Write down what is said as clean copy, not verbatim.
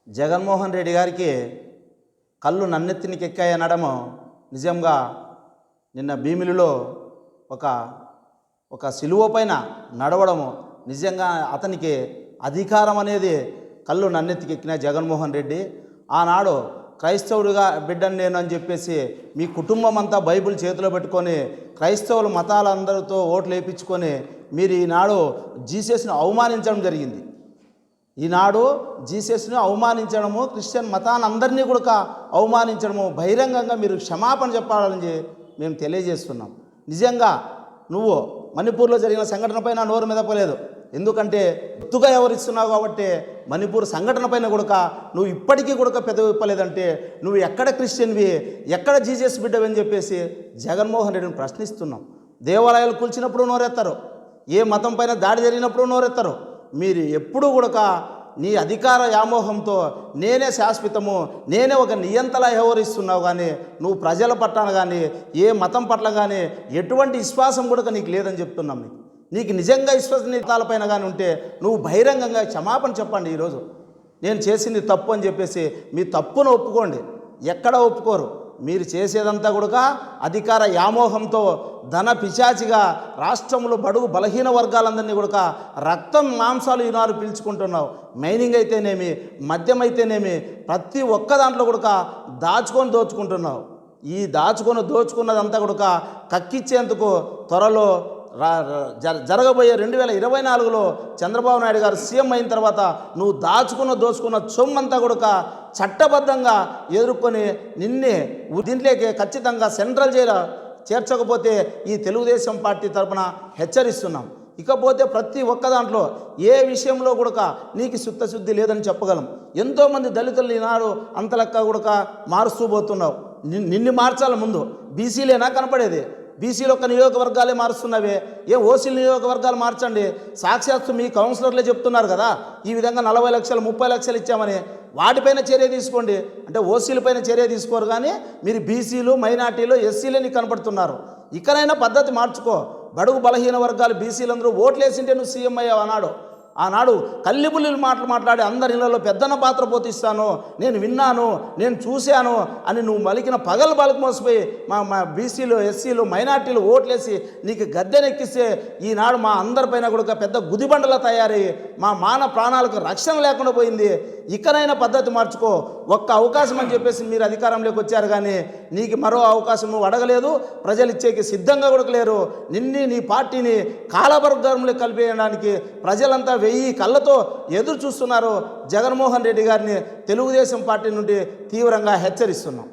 జగన్మోహన్ రెడ్డి గారికి కళ్ళు నన్నెత్తినికి ఎక్కాయి అనడము నిజంగా నిన్న భీమిలిలో ఒక సిలువ పైన నడవడము నిజంగా అతనికి అధికారం అనేది కళ్ళు నన్నెత్తికి ఎక్కిన జగన్మోహన్ రెడ్డి ఆనాడు క్రైస్తవుడిగా బిడ్డను నేను అని చెప్పేసి మీ కుటుంబం అంతా బైబిల్ చేతిలో పెట్టుకొని క్రైస్తవుల మతాలందరితో ఓట్లు వేయించుకొని మీరు ఈనాడు జీసస్ని అవమానించడం జరిగింది. ఈనాడు జీసస్ని అవమానించడము, క్రిస్టియన్ మతాన్ని అందరినీ కూడా అవమానించడము, బహిరంగంగా మీరు క్షమాపణ చెప్పాలని మేము తెలియజేస్తున్నాం. నిజంగా నువ్వు మణిపూర్లో జరిగిన సంఘటన పైన నోరు మెదపలేదు, ఎందుకంటే గుర్తుగా ఎవరిస్తున్నావు కాబట్టి మణిపూర్ సంఘటన పైన కూడా నువ్వు ఇప్పటికీ కూడా పెదవి విప్పలేదంటే నువ్వు ఎక్కడ క్రిస్టియన్వి, ఎక్కడ జీసస్ బిడ్డవని చెప్పేసి జగన్మోహన్ రెడ్డిని ప్రశ్నిస్తున్నాం. దేవాలయాలు కూల్చినప్పుడు నోరెత్తారు, ఏ మతం పైన దాడి జరిగినప్పుడు నోరెత్తారు. మీరు ఎప్పుడు కూడా నీ అధికార వ్యామోహంతో నేనే శాశ్వతము, నేనే ఒక నియంతలా వ్యవహరిస్తున్నావు, కానీ నువ్వు ప్రజల పట్ల కానీ ఏ మతం పట్ల కానీ ఎటువంటి విశ్వాసం కూడా నీకు లేదని చెప్తున్నాం. నీకు నిజంగా విశ్వసనీయతలపైన కానీ ఉంటే నువ్వు బహిరంగంగా క్షమాపణ చెప్పండి. ఈరోజు నేను చేసింది తప్పు అని చెప్పేసి మీ తప్పును ఒప్పుకోండి. ఎక్కడ ఒప్పుకోరు. మీరు చేసేదంతా కూడా అధికార వ్యామోహంతో ధన పిశాచిగా రాష్ట్రంలో బడుగు బలహీన వర్గాలందరినీ కూడా రక్తం మాంసాలు ఈనాడు పీల్చుకుంటున్నావు. మైనింగ్ అయితేనేమి, మద్యం అయితేనేమి, ప్రతి ఒక్క దాంట్లో కూడా దోచుకుంటున్నావు. ఈ దోచుకున్నదంతా కూడా కక్కిచ్చేందుకు త్వరలో జరగబోయే 2024లో చంద్రబాబు నాయుడు గారు సీఎం అయిన తర్వాత నువ్వు దోచుకున్న సొమ్మంతా కూడా చట్టబద్ధంగా ఎదుర్కొని నిన్నే దీంట్లోకి ఖచ్చితంగా సెంట్రల్ జైలు చేర్చకపోతే ఈ తెలుగుదేశం పార్టీ తరఫున హెచ్చరిస్తున్నాం. ఇకపోతే ప్రతి ఒక్క దాంట్లో ఏ విషయంలో కూడా నీకు చిత్తశుద్ధి లేదని చెప్పగలం. ఎంతోమంది దళితులు ఈనాడు అంతలెక్క కూడా మారుస్తూ పోతున్నావు. నిన్ను మార్చాలి. ముందు బీసీలేనా కనపడేది? బీసీలో ఒక నియోజకవర్గాలే మారుస్తున్నవే, ఓసీల నియోజకవర్గాలు మార్చండి. సాక్షాత్తు మీ కౌన్సిలర్లే చెప్తున్నారు కదా ఈ విధంగా 40 లక్షలు 30 లక్షలు ఇచ్చామని. వాటిపైన చర్య తీసుకోండి. అంటే ఓసీలపైన చర్య తీసుకోరు, కానీ మీరు బీసీలు, మైనార్టీలు, ఎస్సీలని కనపడుతున్నారు. ఇకనైనా పద్ధతి మార్చుకో. బడుగు బలహీన వర్గాలు బీసీలందరూ ఓట్లు వేసింటే నువ్వు సీఎం అయ్యావు. ఆనాడు కల్లిబుల్లి మాట్లాడి అందరి ఇళ్లలో పెద్దన్న పాత్ర పోతిస్తాను, నేను విన్నాను, నేను చూశాను అని నువ్వు మలికిన పగలు మోసిపోయి మా బీసీలు, ఎస్సీలు, మైనార్టీలు ఓట్లేసి నీకు గద్దెనెక్కిస్తే ఈనాడు మా అందరిపైన కూడా పెద్ద గుదిబండలా తయారయ్యి మా మాన ప్రాణాలకు రక్షణ లేకుండా పోయింది. ఇకనైనా పద్ధతి మార్చుకో. ఒక్క అవకాశం అని చెప్పేసి మీరు అధికారంలోకి వచ్చారు, కానీ నీకు మరో అవకాశం నువ్వు అడగలేదు. ప్రజలు ఇచ్చేకి సిద్ధంగా కూడా లేరు. నీ పార్టీని కాలబర్గంలో కలిపేయడానికి ప్రజలంతా 1000 కళ్ళతో ఎదురు చూస్తున్నారు. జగన్మోహన్ రెడ్డి గారిని తెలుగుదేశం పార్టీ నుండి తీవ్రంగా హెచ్చరిస్తున్నాం.